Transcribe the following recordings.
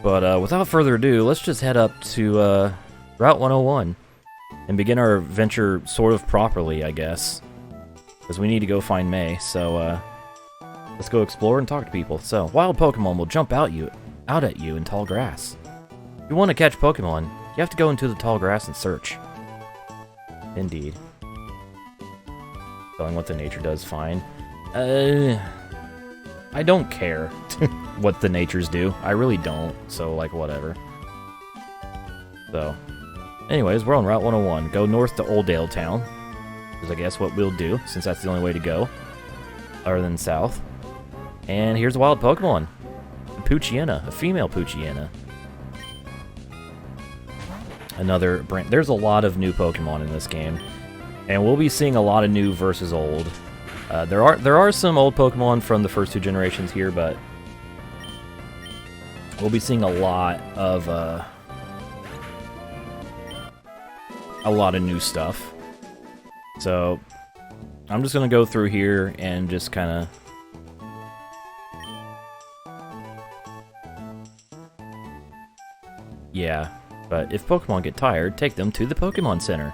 But without further ado, let's just head up to Route 101 and begin our adventure sort of properly, I guess. Because we need to go find May, so let's go explore and talk to people. So, wild Pokemon will jump out at you in tall grass. If you want to catch Pokemon, you have to go into the tall grass and search. Indeed. Telling what the nature does, fine. I don't care what the natures do. I really don't, so, like, whatever. So, anyways, we're on Route 101. Go north to Oldale town, is I guess what we'll do, since that's the only way to go, other than south. And here's a wild Pokemon. A Poochyena, a female Poochyena. Another brand. There's a lot of new Pokemon in this game, and we'll be seeing a lot of new versus old. There are some old Pokemon from the first two generations here, but we'll be seeing a lot of new stuff. So I'm just gonna go through here and just kind of. Yeah, but if Pokemon get tired, take them to the Pokemon Center.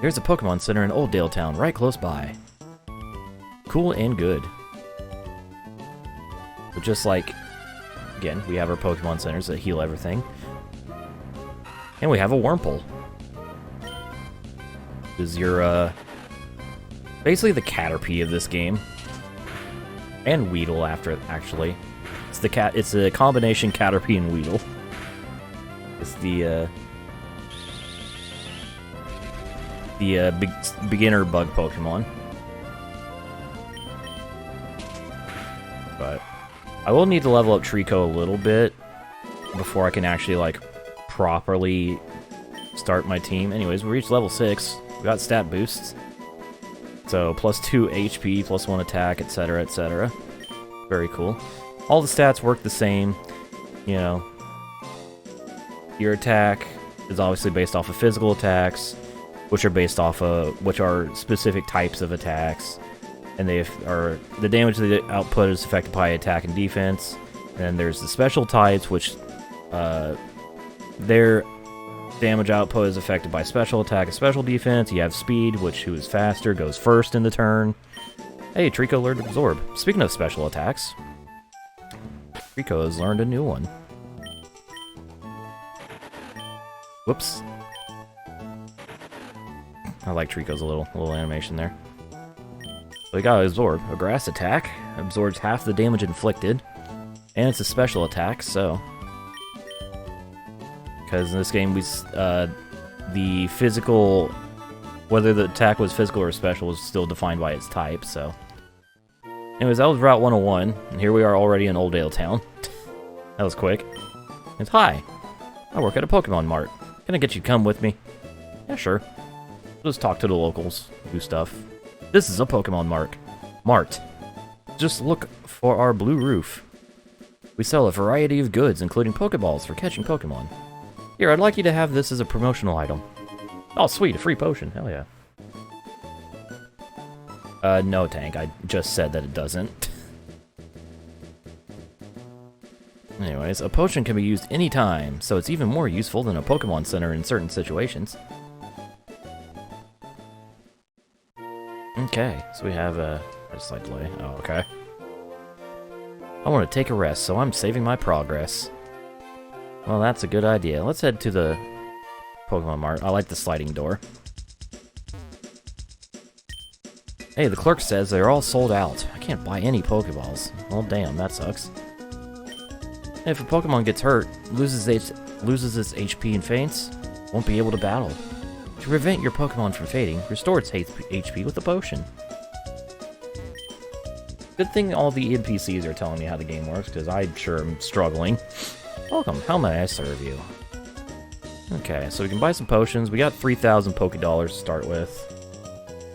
There's a Pokemon Center in Oldale Town, right close by. Cool and good. But just like, again, we have our Pokemon Centers that heal everything. And we have a Wurmple. This is your, basically the Caterpie of this game. And Weedle after it, actually. It's a combination Caterpie and Weedle. It's the beginner bug Pokemon. But I will need to level up Trico a little bit before I can actually, like, properly start my team. Anyways, we reached level 6. We got stat boosts. So, plus 2 HP, plus 1 attack, etc., etc. Very cool. All the stats work the same, you know. Your attack is obviously based off of physical attacks, which are specific types of attacks, and the damage they output is affected by attack and defense. And then there's the special types, which their damage output is affected by special attack and special defense. You have speed, which who is faster goes first in the turn. Hey, Trico learned Absorb. Speaking of special attacks, Trico has learned a new one. Whoops. I like Trico's little animation there. So we got Absorb. A grass attack absorbs half the damage inflicted, and it's a special attack, so. Because in this game, the physical, whether the attack was physical or special, was still defined by its type, so. Anyways, that was Route 101, and here we are already in Oldale Town. That was quick. It's hi. I work at a Pokemon Mart. Can I get you to come with me? Yeah, sure. Just talk to the locals, do stuff. This is a Pokemon Mart. Just look for our blue roof. We sell a variety of goods, including Pokeballs for catching Pokemon. Here, I'd like you to have this as a promotional item. Oh, sweet, a free potion. Hell yeah. No, Tank. I just said that it doesn't. Anyways, a potion can be used anytime, so it's even more useful than a Pokemon Center in certain situations. Okay, so we have a slight delay. Oh, okay. I want to take a rest, so I'm saving my progress. Well, that's a good idea. Let's head to the Pokemon Mart. I like the sliding door. Hey, the clerk says they're all sold out. I can't buy any Pokeballs. Well, damn, that sucks. If a Pokemon gets hurt, loses its HP and faints, won't be able to battle. To prevent your Pokemon from fading, restore its HP with a potion. Good thing all the NPCs are telling me how the game works, because I'm sure I'm struggling. Welcome, how may I serve you? Okay, so we can buy some potions. We got 3,000 Pokédollars to start with.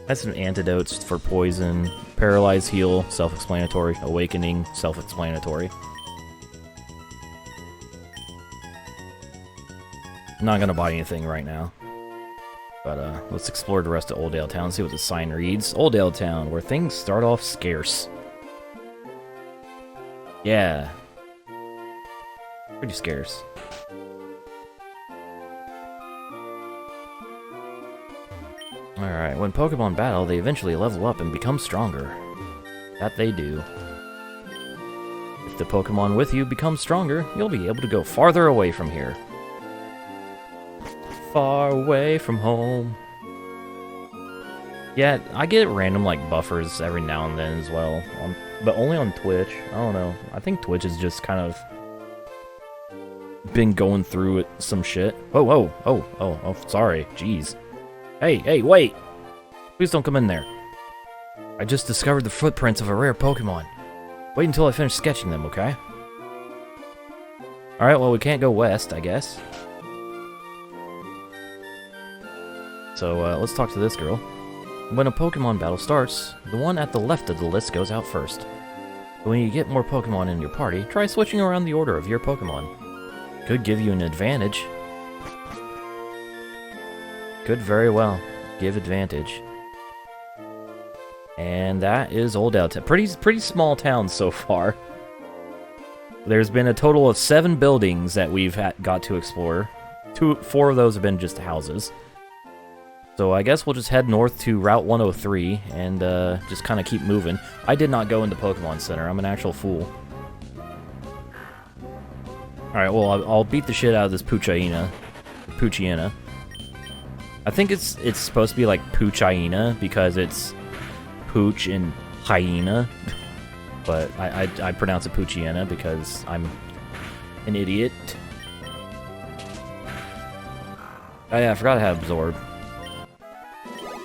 That's some antidotes for poison. Paralyze, heal, self-explanatory. Awakening, self-explanatory. I'm not gonna buy anything right now. But let's explore the rest of Oldale Town, see what the sign reads. Oldale Town, where things start off scarce. Yeah. Pretty scarce. Alright, when Pokemon battle, they eventually level up and become stronger. That they do. If the Pokemon with you becomes stronger, you'll be able to go farther away from here. Far away from home. Yeah, I get random, like, buffers every now and then as well. But only on Twitch. I don't know. I think Twitch has just kind of been going through some shit. Oh, sorry. Jeez. Hey, wait! Please don't come in there. I just discovered the footprints of a rare Pokemon. Wait until I finish sketching them, okay? Alright, well, we can't go west, I guess. So, let's talk to this girl. When a Pokemon battle starts, the one at the left of the list goes out first. But when you get more Pokemon in your party, try switching around the order of your Pokemon. Could give you an advantage. Could very well give advantage. And that is Oldale. Pretty small town so far. There's been a total of 7 buildings that we've got to explore. 4 of those have been just houses. So I guess we'll just head north to Route 103 and just kind of keep moving. I did not go into Pokemon Center. I'm an actual fool. Alright, well, I'll beat the shit out of this Poochyena. I think it's supposed to be like Poochyena because it's Pooch and Hyena. But I pronounce it Poochyena because I'm an idiot. Oh yeah, I forgot to have Absorb.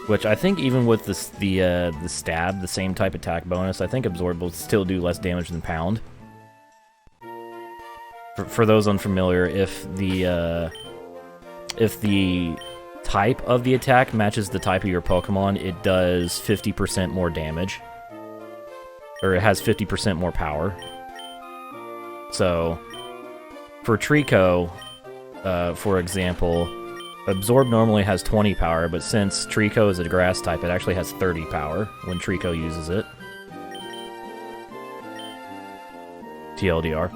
Which I think even with the stab, the same type attack bonus, I think Absorb will still do less damage than Pound. For those unfamiliar, if the type of the attack matches the type of your Pokemon, it does 50% more damage. Or it has 50% more power. So, for Trico, for example, Absorb normally has 20 power, but since Trico is a grass type, it actually has 30 power when Trico uses it. TLDR.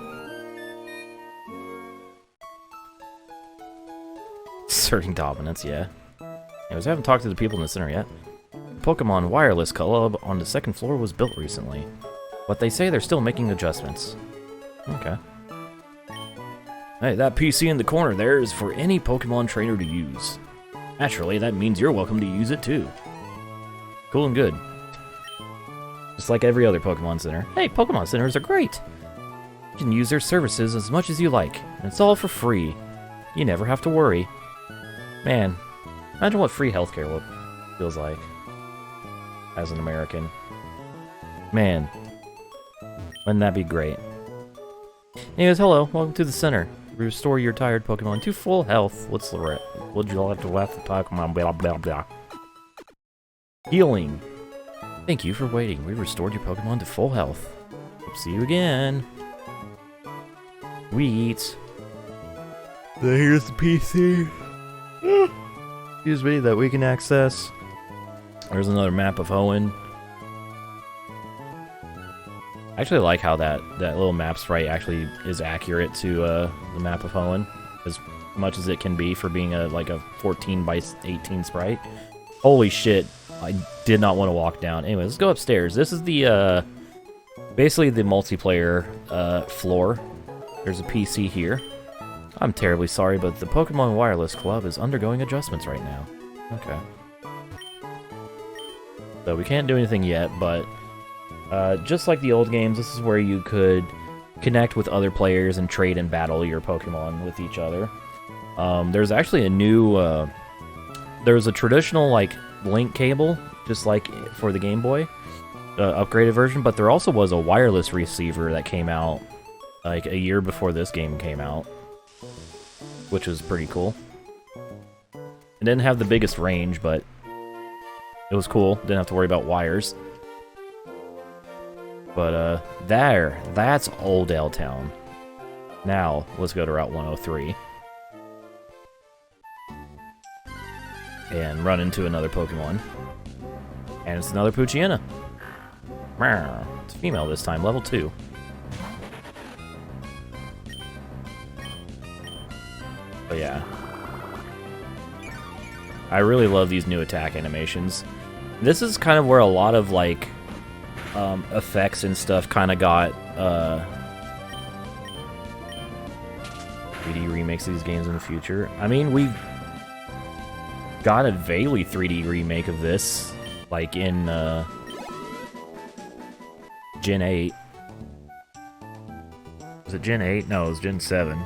Asserting dominance, yeah. Anyways, I haven't talked to the people in the center yet. The Pokemon Wireless Club on the 2nd floor was built recently, but they say they're still making adjustments. Okay. Hey, that PC in the corner there is for any Pokemon trainer to use. Naturally, that means you're welcome to use it too. Cool and good. Just like every other Pokemon Center. Hey, Pokemon Centers are great! You can use their services as much as you like, and it's all for free. You never have to worry. Man, imagine what free healthcare feels like as an American. Man, wouldn't that be great? Anyways, hello, welcome to the center. Restore your tired Pokemon to full health. Would you like to laugh the Pokemon? Blah blah blah. Healing. Thank you for waiting. We restored your Pokemon to full health. Hope to see you again. Sweet. Here's the PC. Excuse me, that we can access. There's another map of Hoenn. I actually like how that little map sprite actually is accurate to the map of Hoenn, as much as it can be for being like a 14 by 18 sprite. Holy shit, I did not want to walk down. Anyways, let's go upstairs. This is the basically the multiplayer floor. There's a PC here. I'm terribly sorry, but the Pokemon Wireless Club is undergoing adjustments right now. Okay. So we can't do anything yet, but just like the old games, this is where you could connect with other players and trade and battle your Pokemon with each other. There's actually a new... there's a traditional, like, link cable, just like for the Game Boy, upgraded version, but there also was a wireless receiver that came out, like, a year before this game came out, which was pretty cool. It didn't have the biggest range, but it was cool. Didn't have to worry about wires. But, that's Oldale Town. Now, let's go to Route 103. And run into another Pokemon. And it's another Poochyena. It's female this time, level 2. But yeah. I really love these new attack animations. This is kind of where a lot of, like, effects and stuff kind of got, 3D remakes of these games in the future. I mean, we've got a Vaily 3D remake of this, like in, Gen 8. Was it Gen 8? No, it was Gen 7.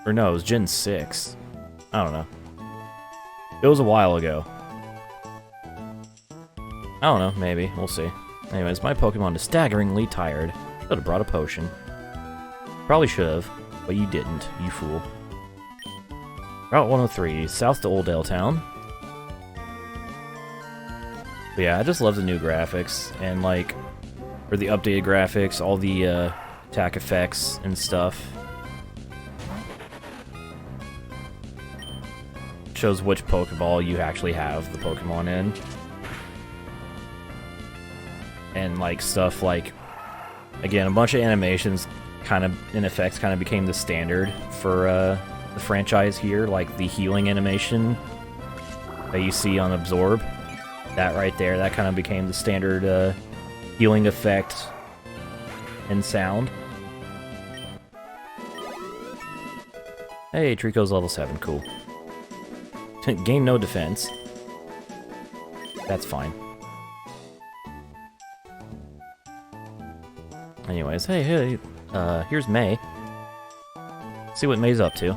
Or no, it was Gen 6. I don't know. It was a while ago. I don't know, maybe. We'll see. Anyways, my Pokemon is staggeringly tired. Should have brought a potion. Probably should have, but you didn't, you fool. Route 103, south to Oldale Town. But yeah, I just love the new graphics, and like, or the updated graphics, all the attack effects and stuff. Shows which Pokeball you actually have the Pokemon in. And like stuff like, again, a bunch of animations kind of, and effects kind of became the standard for the franchise here, like the healing animation that you see on Absorb. That right there, that kind of became the standard healing effect and sound. Hey, Trico's level 7, cool. Gain no defense. That's fine. Anyways, hey, here's May. See what May's up to.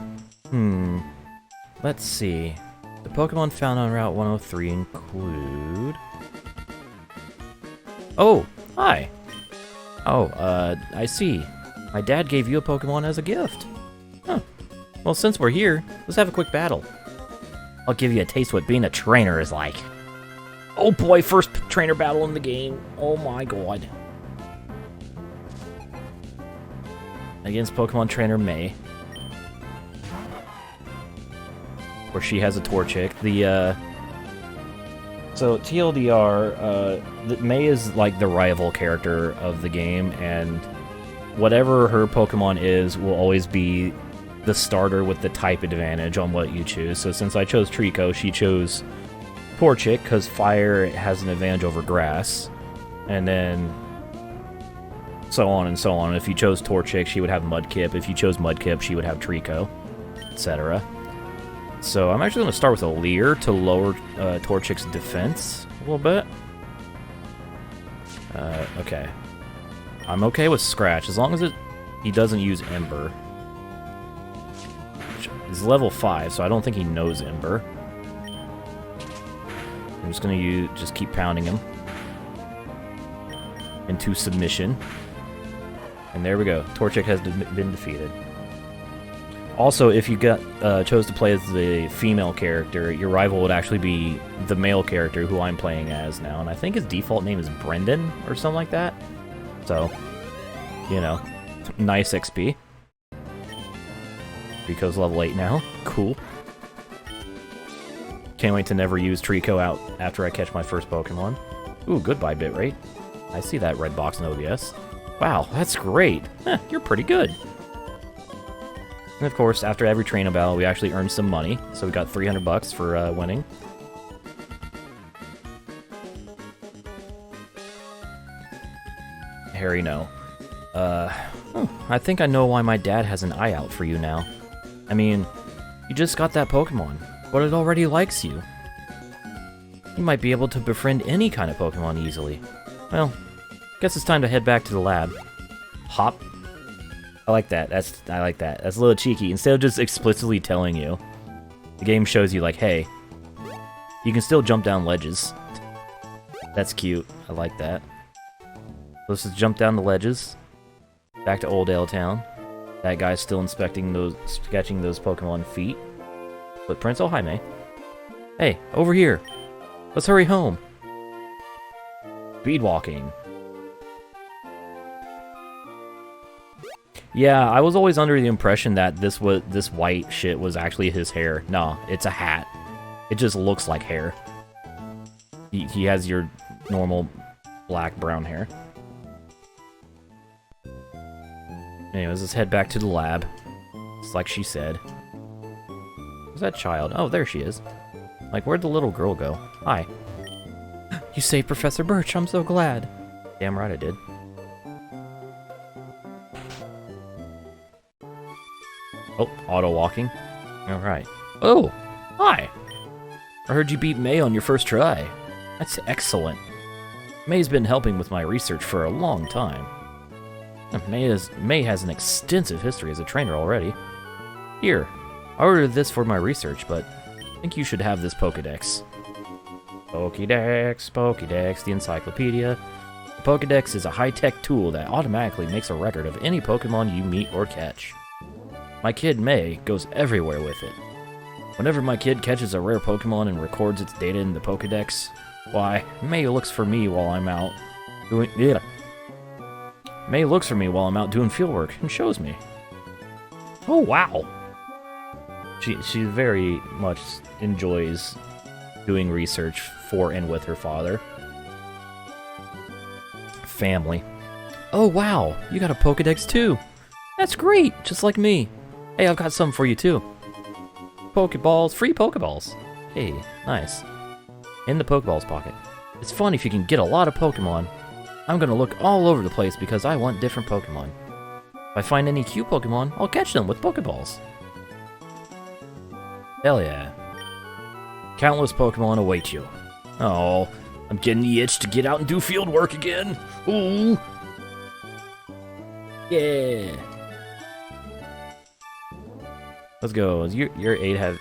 Let's see. The Pokemon found on Route 103 include... Oh, hi! Oh, I see. My dad gave you a Pokemon as a gift. Huh. Well, since we're here, let's have a quick battle. I'll give you a taste what being a trainer is like. Oh boy, first trainer battle in the game. Oh my god. Against Pokemon Trainer May. Where she has a Torchic. So TLDR, May is like the rival character of the game, and whatever her Pokemon is will always be the starter with the type advantage on what you choose. So since I chose Trico, she chose Torchic, because fire has an advantage over grass. And then so on and so on. If you chose Torchic, she would have Mudkip. If you chose Mudkip, she would have Trico, etc. So I'm actually going to start with a Leer to lower Torchic's defense a little bit. Okay. I'm okay with Scratch, as long as he doesn't use Ember. He's level 5, so I don't think he knows Ember. I'm just going to just keep pounding him into submission. And there we go. Torchic has been defeated. Also, if you chose to play as the female character, your rival would actually be the male character who I'm playing as now. And I think his default name is Brendan or something like that. So, you know, nice XP. Trico's level 8 now. Cool. Can't wait to never use Trico out after I catch my first Pokemon. Ooh, goodbye, bitrate. I see that red box in OBS. Wow, that's great. You're pretty good. And of course, after every trainer battle, we actually earned some money. So we got 300 bucks for winning. Harry, no. I think I know why my dad has an eye out for you now. I mean, you just got that Pokemon, but it already likes you. You might be able to befriend any kind of Pokemon easily. Well, guess it's time to head back to the lab. Hop. I like that. I like that. That's a little cheeky. Instead of just explicitly telling you, the game shows you like, hey, you can still jump down ledges. That's cute. I like that. Let's just jump down the ledges. Back to Oldale Town. That guy's still sketching those Pokemon feet. Footprints. Oh, hi, May. Hey, over here. Let's hurry home. Speed walking. Yeah, I was always under the impression that this white shit was actually his hair. No, it's a hat. It just looks like hair. He has your normal black-brown hair. Anyways, let's head back to the lab. It's like she said. Where's that child? Oh, there she is. Like, where'd the little girl go? Hi. You saved Professor Birch, I'm so glad. Damn right I did. Oh, auto walking. Alright. Oh, hi. I heard you beat May on your first try. That's excellent. May's been helping with my research for a long time. May has an extensive history as a trainer already. Here, I ordered this for my research, but I think you should have this Pokédex. Pokédex, the encyclopedia. The Pokédex is a high-tech tool that automatically makes a record of any Pokémon you meet or catch. My kid May goes everywhere with it. Whenever my kid catches a rare Pokémon and records its data in the Pokédex, why, May looks for me while I'm out doing fieldwork and shows me. Oh wow. She very much enjoys doing research for and with her father. Family. Oh wow, you got a Pokédex too. That's great, just like me. Hey, I've got some for you too. Pokeballs, free Pokeballs. Hey, nice. In the Pokeballs pocket. It's fun if you can get a lot of Pokemon. I'm gonna look all over the place because I want different Pokemon. If I find any cute Pokemon, I'll catch them with Pokeballs. Hell yeah. Countless Pokemon await you. Oh, I'm getting the itch to get out and do field work again. Ooh. Yeah. Let's go. Your 8 have...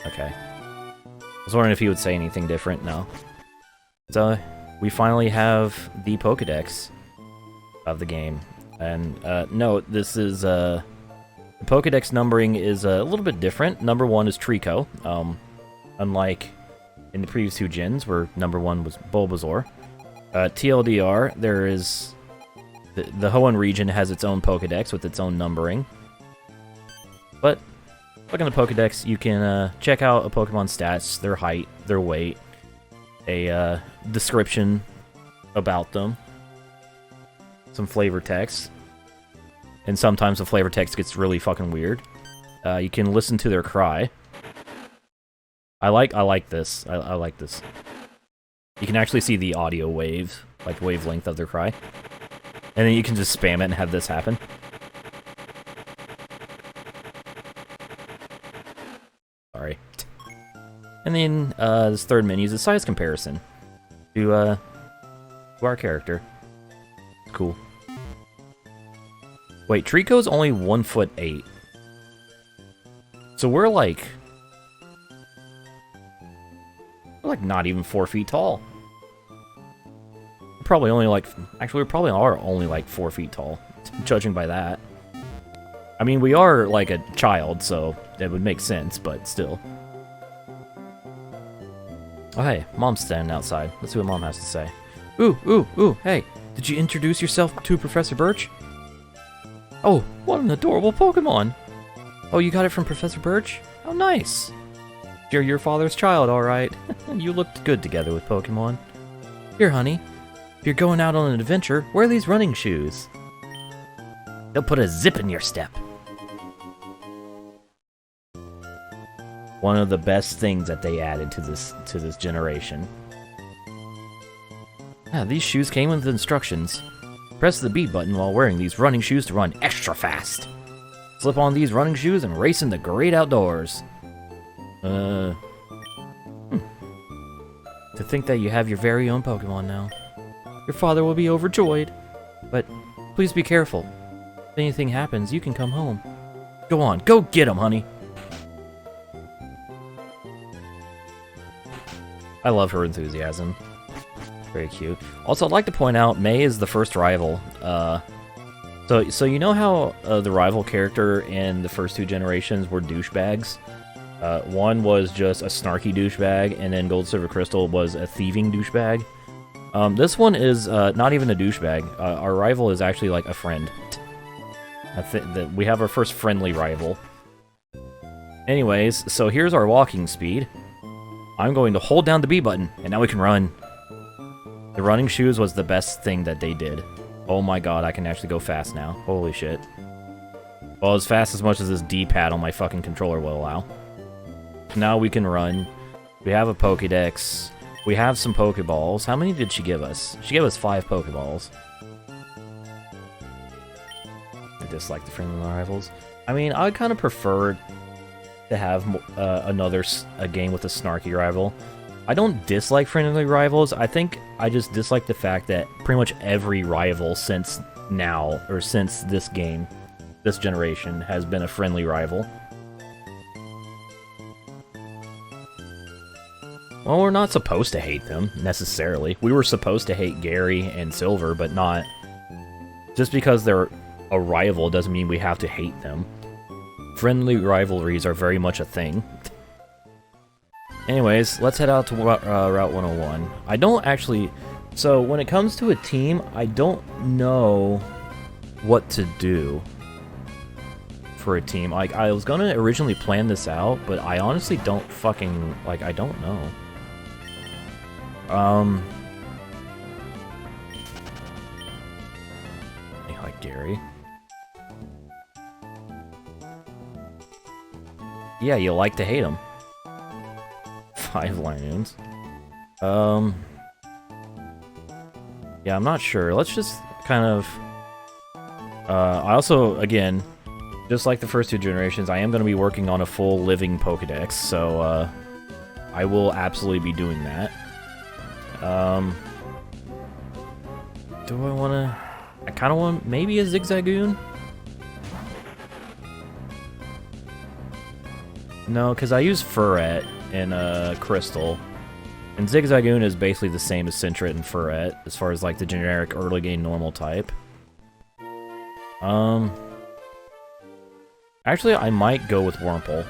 Okay. I was wondering if he would say anything different. No. So, we finally have the Pokédex of the game. And, no, this is, the Pokédex numbering is a little bit different. Number 1 is Trico. Unlike in the previous 2 gens, where number 1 was Bulbasaur. TLDR, there is... The Hoenn region has its own Pokédex with its own numbering. But, looking at the Pokédex, you can check out a Pokemon's stats, their height, their weight, a description about them, some flavor text, and sometimes the flavor text gets really fucking weird. You can listen to their cry. I like this. I like this. You can actually see the audio wave, like wavelength of their cry, and then you can just spam it and have this happen. Sorry. And then this third menu is a size comparison to our character. Cool. Wait, Trico's only 1'8". So we're like not even 4 feet tall. We're probably only like, actually we probably are only like 4 feet tall, judging by that. I mean, we are like a child, so it would make sense, but still. Oh, hey, Mom's standing outside. Let's see what Mom has to say. Ooh, hey, did you introduce yourself to Professor Birch? Oh, what an adorable Pokemon! Oh, you got it from Professor Birch? How nice! You're your father's child, alright. You looked good together with Pokemon. Here, honey. If you're going out on an adventure, wear these running shoes. They'll put a zip in your step. One of the best things that they added to this generation. Yeah, these shoes came with instructions. Press the B button while wearing these running shoes to run extra fast. Slip on these running shoes and race in the great outdoors. To think that you have your very own Pokemon now. Your father will be overjoyed. But please be careful. If anything happens, you can come home. Go on, go get him, honey. I love her enthusiasm. Very cute. Also, I'd like to point out, May is the first rival. So you know how the rival character in the first 2 generations were douchebags? One was just a snarky douchebag, and then Gold, Silver, Crystal was a thieving douchebag. This one is not even a douchebag. Our rival is actually like a friend. That we have our first friendly rival. Anyways, so here's our walking speed. I'm going to hold down the B button, and now we can run. The running shoes was the best thing that they did. Oh my god, I can actually go fast now. Holy shit. Well, as fast as much as this D-pad on my fucking controller will allow. Now we can run. We have a Pokédex. We have some Pokeballs. How many did she give us? She gave us 5 Pokeballs. I dislike the friendly rivals. I mean, I would kind of prefer to have a game with a snarky rival. I don't dislike friendly rivals. I think I just dislike the fact that pretty much every rival since now, or since this game, this generation, has been a friendly rival. Well, we're not supposed to hate them, necessarily. We were supposed to hate Gary and Silver, but not... Just because they're a rival doesn't mean we have to hate them. Friendly rivalries are very much a thing. Anyways, let's head out to Route 101. I don't actually... So, when it comes to a team, I don't know what to do for a team. Like, I was gonna originally plan this out, but I honestly don't fucking... Like, I don't know. I like Gary. Yeah, you like to hate him. 5 Linoons. Yeah, I'm not sure. Let's just kind of... I also, again, just like the first 2 generations, I am going to be working on a full living Pokédex, so, I will absolutely be doing that. Do I want to... I kind of want maybe a Zigzagoon? No, because I use Furret and Crystal. And Zigzagoon is basically the same as Sentret and Furret, as far as like the generic early game normal type. Actually, I might go with Wurmple.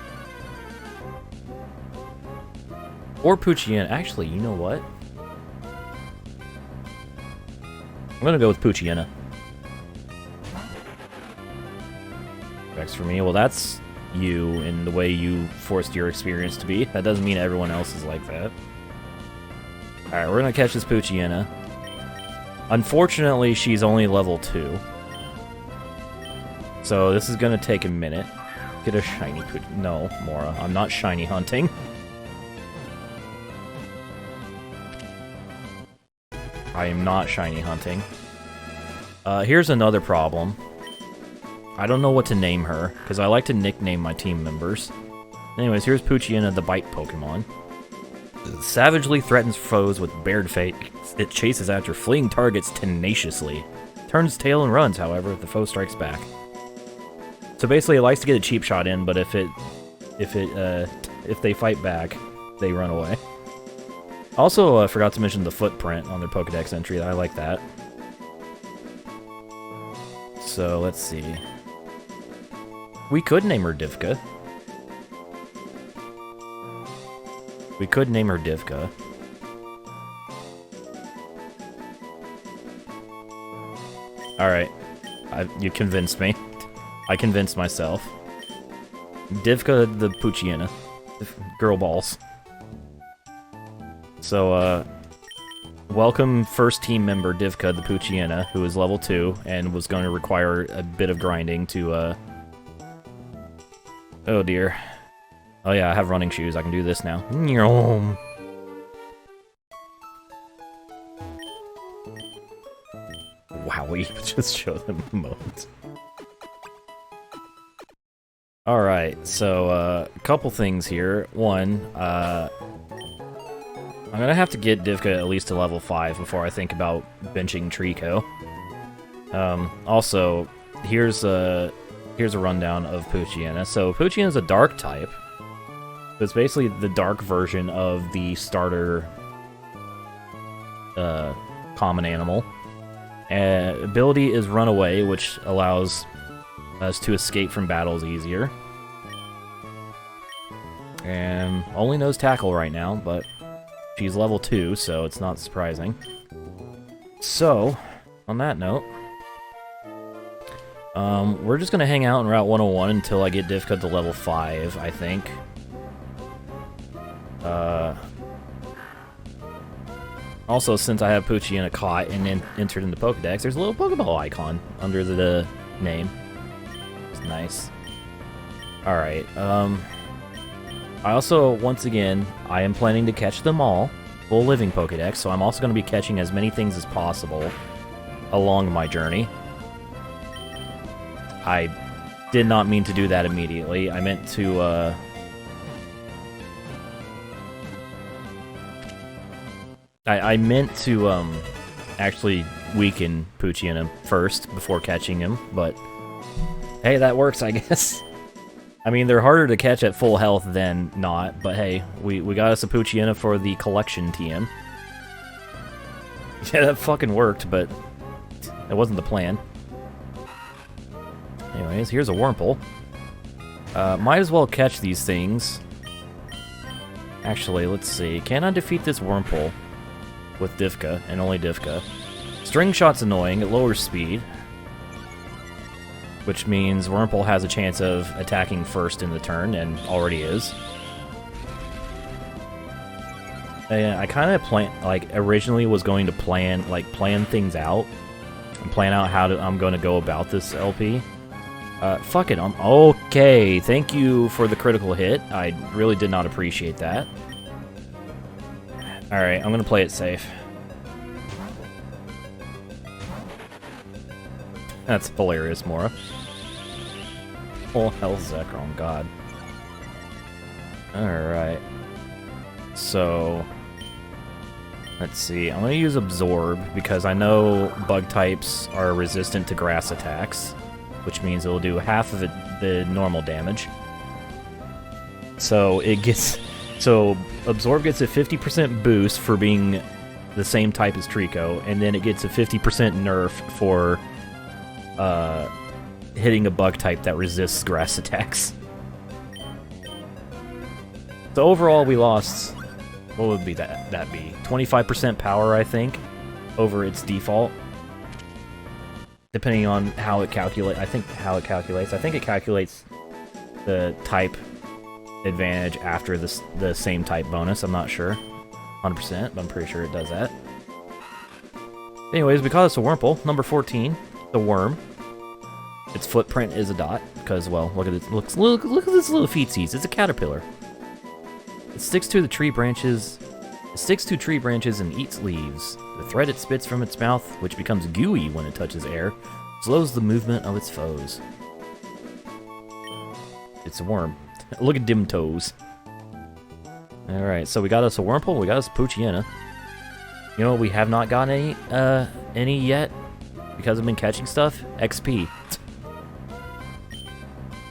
Or Poochyena. Actually, you know what? I'm gonna go with Poochyena. Next for me. Well, that's you in the way you forced your experience to be. That doesn't mean everyone else is like that. Alright, we're gonna catch this Poochyena. Unfortunately, she's only level 2. So this is gonna take a minute. Get a shiny Poochyena. No, Mora, I'm not shiny hunting. I am not shiny hunting. Here's another problem. I don't know what to name her, because I like to nickname my team members. Anyways, here's Poochyena, the bite Pokemon. Savagely threatens foes with bared fate. It chases after fleeing targets tenaciously. Turns tail and runs, however, if the foe strikes back. So basically, it likes to get a cheap shot in, but if they fight back, they run away. Also, forgot to mention the footprint on their Pokédex entry. I like that. So, let's see. We could name her Divka. We could name her Divka. Alright. You convinced me. I convinced myself. Divka the Poochyena. Girl balls. So, welcome first team member Divka the Poochyena, who is level 2, and was going to require a bit of grinding to, Oh dear. Oh yeah, I have running shoes, I can do this now. Wow, we just show them modes. Alright, so, a couple things here. One, I'm gonna have to get Divka at least to level 5 before I think about benching Trico. Also, here's a rundown of Poochyena. So, Poochyena is a dark type. It's basically the dark version of the starter common animal. Ability is Run Away, which allows us to escape from battles easier. And only knows Tackle right now, but she's level 2, so it's not surprising. So, on that note, we're just gonna hang out in Route 101 until I get Divka to level 5, I think. Also, since I have Poochyena caught and then entered in the Pokedex, there's a little Pokeball icon under the name. It's nice. Alright, I also, once again, I am planning to catch them all, full living Pokedex, so I'm also going to be catching as many things as possible along my journey. I did not mean to do that immediately. I meant to, I meant to, actually weaken Poochyena first before catching him, but hey, that works, I guess. I mean, they're harder to catch at full health than not, but hey, we got us a Poochyena for the collection TM. Yeah, that fucking worked, but that wasn't the plan. Anyways, here's a Wurmple. Might as well catch these things. Actually, let's see. Can I defeat this Wurmple with Divka, and only Divka? String Shot's annoying, it lowers speed, which means Wurmple has a chance of attacking first in the turn, and already is. And I kind of originally was going to plan things out, and plan out how I'm going to go about this LP. Fuck it, okay, thank you for the critical hit. I really did not appreciate that. Alright, I'm gonna play it safe. That's hilarious, Mora. Oh, hell, Zekrom, god. Alright. So... let's see, I'm gonna use Absorb, because I know bug types are resistant to grass attacks, which means it'll do half of the normal damage. So it gets... so Absorb gets a 50% boost for being the same type as Trico, and then it gets a 50% nerf for hitting a bug type that resists grass attacks. So overall we lost... what would be that be? 25% power, I think, over its default. Depending on how it calculates. I think it calculates the type advantage after the same type bonus. I'm not sure 100%, but I'm pretty sure it does that. Anyways, we call this a Wurmple, number 14, the worm. Its footprint is a dot, because, well, look at it. Look at this little feetsies. It's a caterpillar. It sticks to tree branches and eats leaves. The thread it spits from its mouth, which becomes gooey when it touches air, slows the movement of its foes. It's a worm. Look at dim toes. Alright, so we got us a Wurmple, we got us a Poochyena. You know what we have not gotten any yet? Because I've been catching stuff? XP.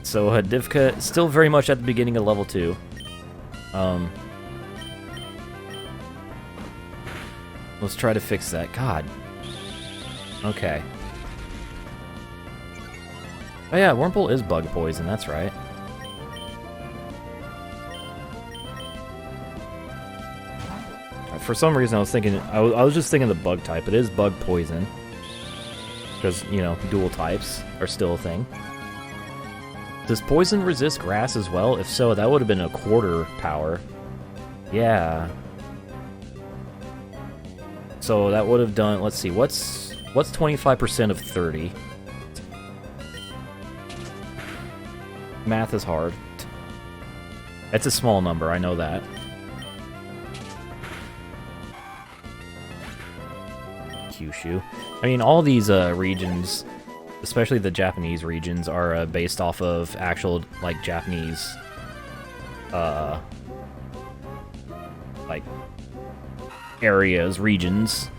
So Divka, still very much at the beginning of level 2. Let's try to fix that. God. Okay. Oh yeah, Wurmple is bug poison, that's right. For some reason I was thinking, I was just thinking the bug type. It is bug poison. Because, you know, dual types are still a thing. Does poison resist grass as well? If so, that would have been a quarter power. Yeah. So that would have done, let's see, what's 25% of 30? Math is hard. It's a small number, I know that. Kyushu. I mean, all these regions, especially the Japanese regions, are based off of actual, like, Japanese, like, areas, regions.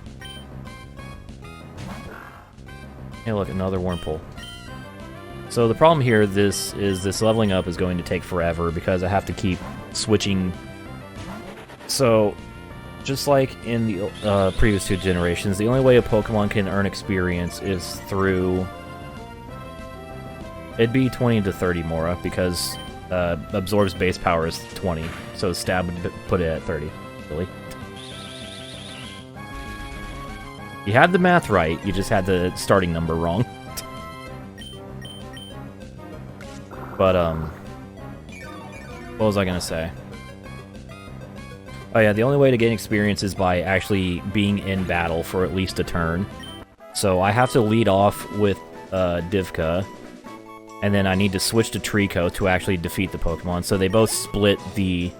Hey, look, another Wurmple. So the problem here, this leveling up is going to take forever because I have to keep switching. So, just like in the previous 2 generations, the only way a Pokemon can earn experience is through... it'd be 20 to 30 Mora, because Absorb's base power is 20, so Stab would put it at 30. Really? You had the math right, you just had the starting number wrong. But, what was I gonna say? Oh yeah, the only way to gain experience is by actually being in battle for at least a turn. So I have to lead off with Divka, and then I need to switch to Trico to actually defeat the Pokemon. So they both split the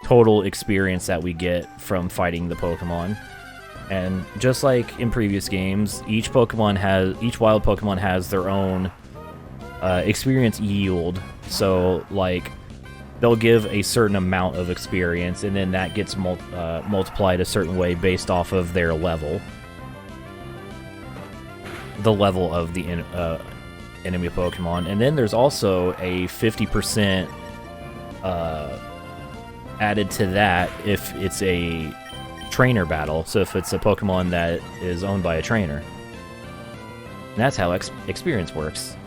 total experience that we get from fighting the Pokemon. And just like in previous games, each wild Pokemon has their own experience yield. So like they'll give a certain amount of experience, and then that gets multiplied a certain way based off of their level. The level of the enemy Pokemon. And then there's also a 50% added to that if it's a trainer battle. So if it's a Pokemon that is owned by a trainer. And that's how experience works.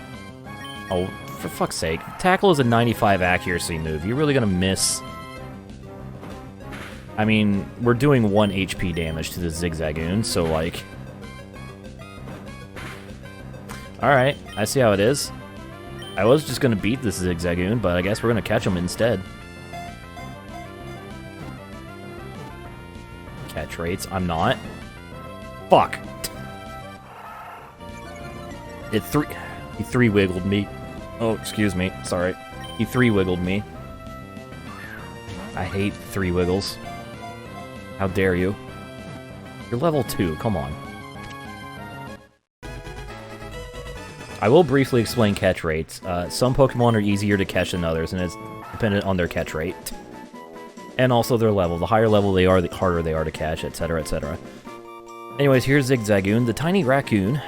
Oh, for fuck's sake. Tackle is a 95 accuracy move. You're really gonna miss... I mean, we're doing 1 HP damage to the Zigzagoon, so like... Alright, I see how it is. I was just gonna beat this Zigzagoon, but I guess we're gonna catch him instead. Catch rates, I'm not. Fuck! He 3-wiggled me. Oh, excuse me, sorry. He 3-wiggled me. I hate 3-wiggles. How dare you? You're level 2, come on. I will briefly explain catch rates. Some Pokemon are easier to catch than others, and it's dependent on their catch rate. And also their level. The higher level they are, the harder they are to catch, etc., etc. Anyways, here's Zigzagoon, the tiny raccoon.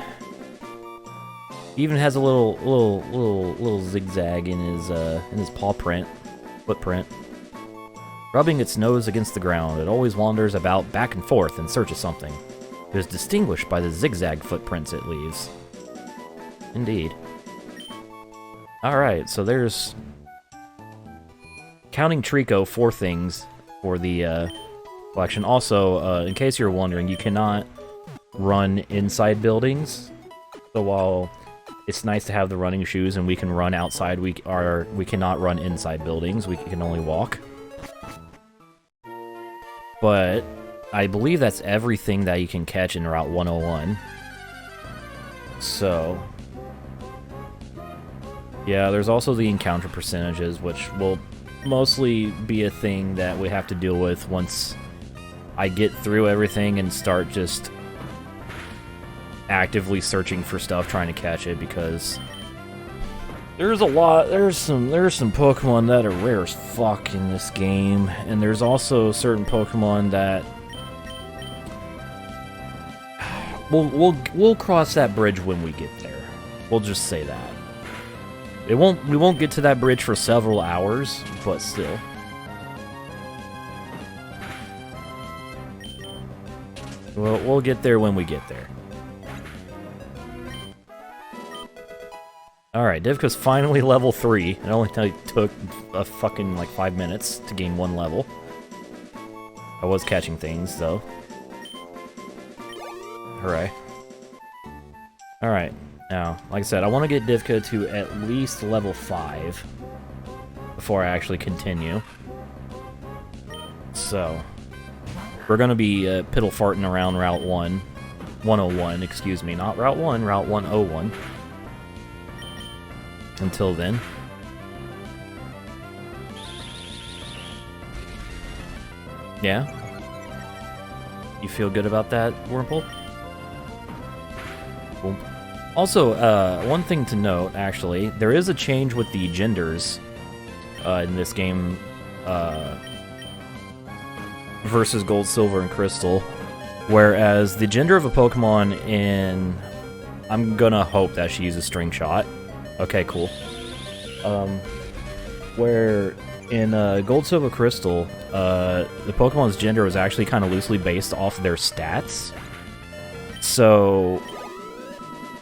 He even has a little zigzag in his paw footprint. Rubbing its nose against the ground, it always wanders about back and forth in search of something. It is distinguished by the zigzag footprints it leaves. Indeed. Alright, so there's... Counting Trico, 4 things for the collection. Also, in case you're wondering, you cannot run inside buildings. So while it's nice to have the running shoes and we can run outside, we cannot run inside buildings. We can only walk. But I believe that's everything that you can catch in Route 101. So... yeah, there's also the encounter percentages, which will mostly be a thing that we have to deal with once I get through everything and start just actively searching for stuff, trying to catch it, because there's some Pokemon that are rare as fuck in this game, and there's also certain Pokemon that we'll cross that bridge when we get there. We'll just say that. We won't get to that bridge for several hours, but still. We'll get there when we get there. Alright, Divka's finally level 3. It only took a fucking, like, 5 minutes to gain 1 level. I was catching things, though. Hooray. Alright. Now, like I said, I want to get Divka to at least level 5 before I actually continue. So, we're going to be piddle-farting around Route 101, excuse me, not Route 1, Route 101. Until then. Yeah? You feel good about that, Wurmple? Cool. Also, one thing to note, actually, there is a change with the genders in this game versus Gold, Silver, and Crystal. Whereas the gender of a Pokemon in... I'm gonna hope that she uses String Shot. Okay, cool. Where in Gold, Silver, Crystal, the Pokemon's gender was actually kind of loosely based off their stats. So...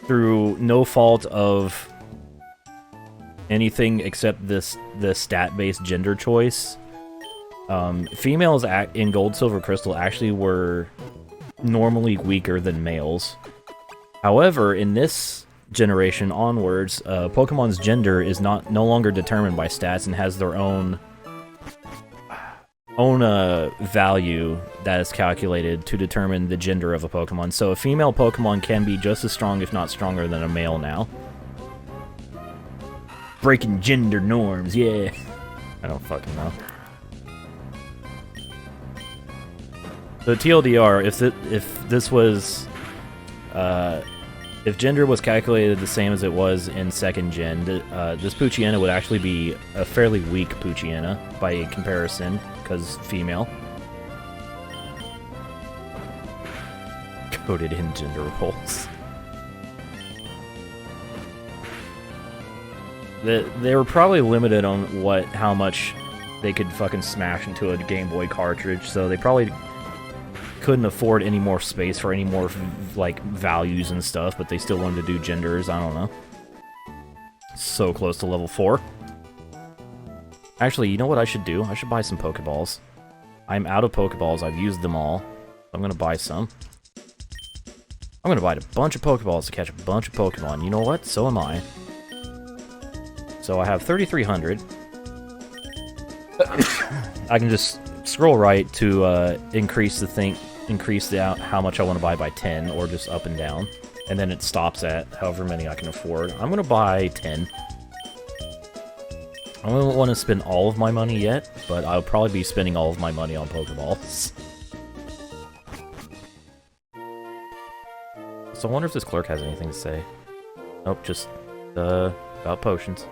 through no fault of anything except the stat-based gender choice, females in Gold, Silver, Crystal actually were normally weaker than males. However, in this generation onwards, Pokemon's gender is no longer determined by stats and has their own own a value that is calculated to determine the gender of a Pokemon. So a female Pokemon can be just as strong, if not stronger, than a male now. Breaking gender norms, yeah. I don't fucking know. So TLDR, if this was, if gender was calculated the same as it was in 2nd gen, this Poochyena would actually be a fairly weak Poochyena by comparison, because female. Coded in gender roles. They were probably limited on how much they could fucking smash into a Game Boy cartridge, so they probably couldn't afford any more space for any more, like, values and stuff, but they still wanted to do genders, I don't know. So close to level 4. Actually, you know what I should do? I should buy some Pokeballs. I'm out of Pokeballs, I've used them all. I'm gonna buy some. I'm gonna buy a bunch of Pokeballs to catch a bunch of Pokemon. You know what? So am I. So I have 3,300. I can just scroll right to increase how much I want to buy by 10, or just up and down. And then it stops at however many I can afford. I'm gonna buy 10. I don't want to spend all of my money yet, but I'll probably be spending all of my money on Pokeballs. So I wonder if this clerk has anything to say. Nope, just about potions.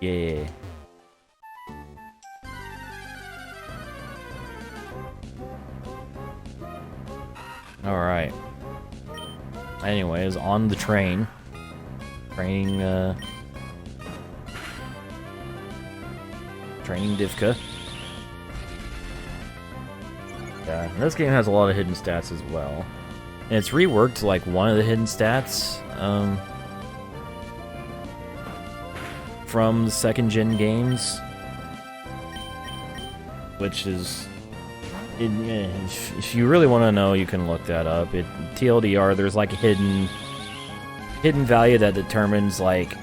Yeah. Alright. Anyways, on the train. Training Divka. Yeah, and this game has a lot of hidden stats as well. And it's reworked, like, one of the hidden stats, from the 2nd gen games. Which is... if you really want to know, you can look that up. TLDR, there's, like, a hidden value that determines, like,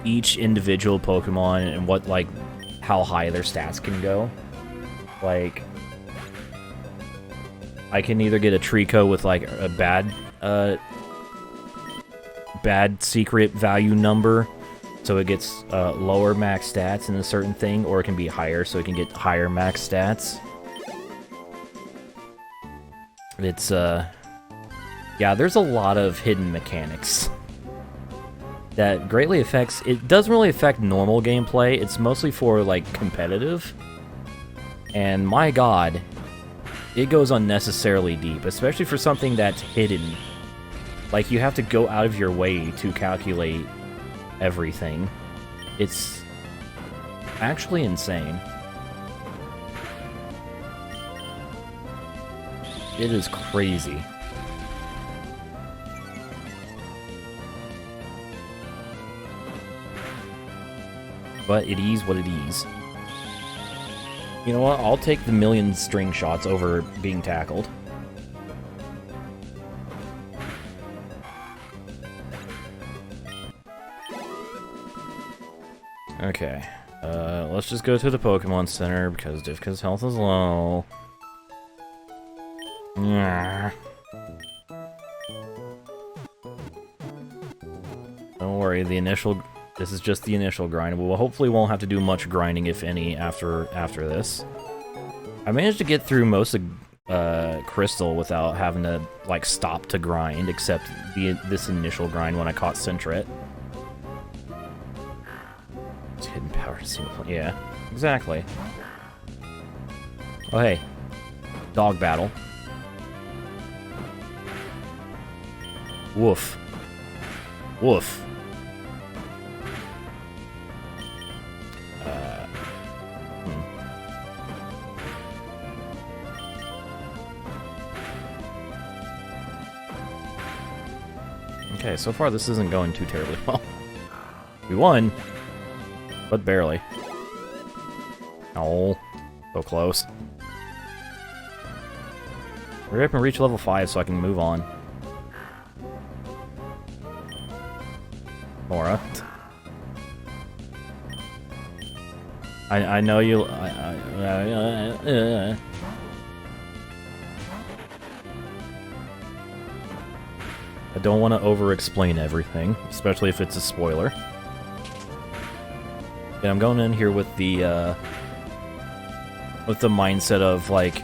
each individual Pokemon and what, like, how high their stats can go. Like, I can either get a Trico with, like, a bad secret value number, so it gets lower max stats in a certain thing, or it can be higher, so it can get higher max stats. It's, yeah, there's a lot of hidden mechanics that greatly affects... It doesn't really affect normal gameplay, it's mostly for, like, competitive. And my god, it goes unnecessarily deep, especially for something that's hidden. Like, you have to go out of your way to calculate everything. It's actually insane. It is crazy. But it is what it is. You know what? I'll take the million string shots over being tackled. Okay. Let's just go to the Pokemon Center because Divka's health is low. Don't worry, this is just the initial grind. We'll hopefully won't have to do much grinding, if any, after this. I managed to get through most of Crystal without having to, like, stop to grind, except this initial grind when I caught Sentret. It's hidden power. Yeah, exactly. Oh, hey. Dog battle. Woof. Woof. Okay, so far this isn't going too terribly well. We won, but barely. Oh, so close. Hurry up and reach level 5 so I can move on. Mora. I know you... I don't want to over-explain everything, especially if it's a spoiler. And I'm going in here with the mindset of, like,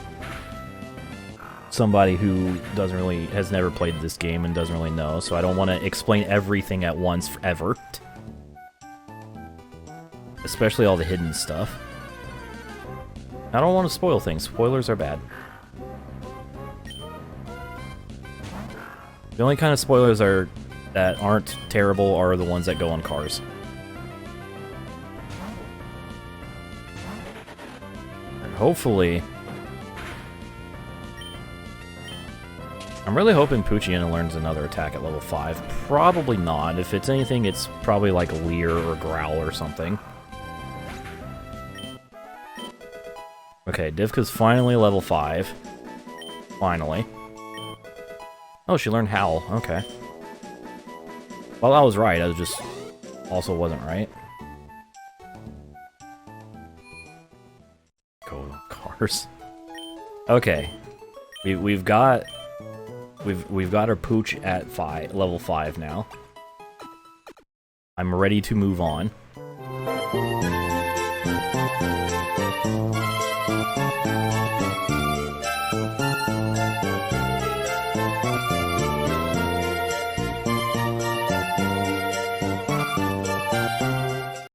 somebody who has never played this game and doesn't really know, so I don't want to explain everything at once forever. Especially all the hidden stuff. I don't want to spoil things. Spoilers are bad. The only kind of spoilers that aren't terrible are the ones that go on cars. And hopefully... I'm really hoping Poochyena learns another attack at level 5. Probably not. If it's anything, it's probably like a Leer or Growl or something. Okay, Divka's finally level 5. Finally. Oh, she learned Howl. Okay. Well, I was right. I was just... also wasn't right. Go cars. Okay. We've got our Pooch at level 5 now. I'm ready to move on.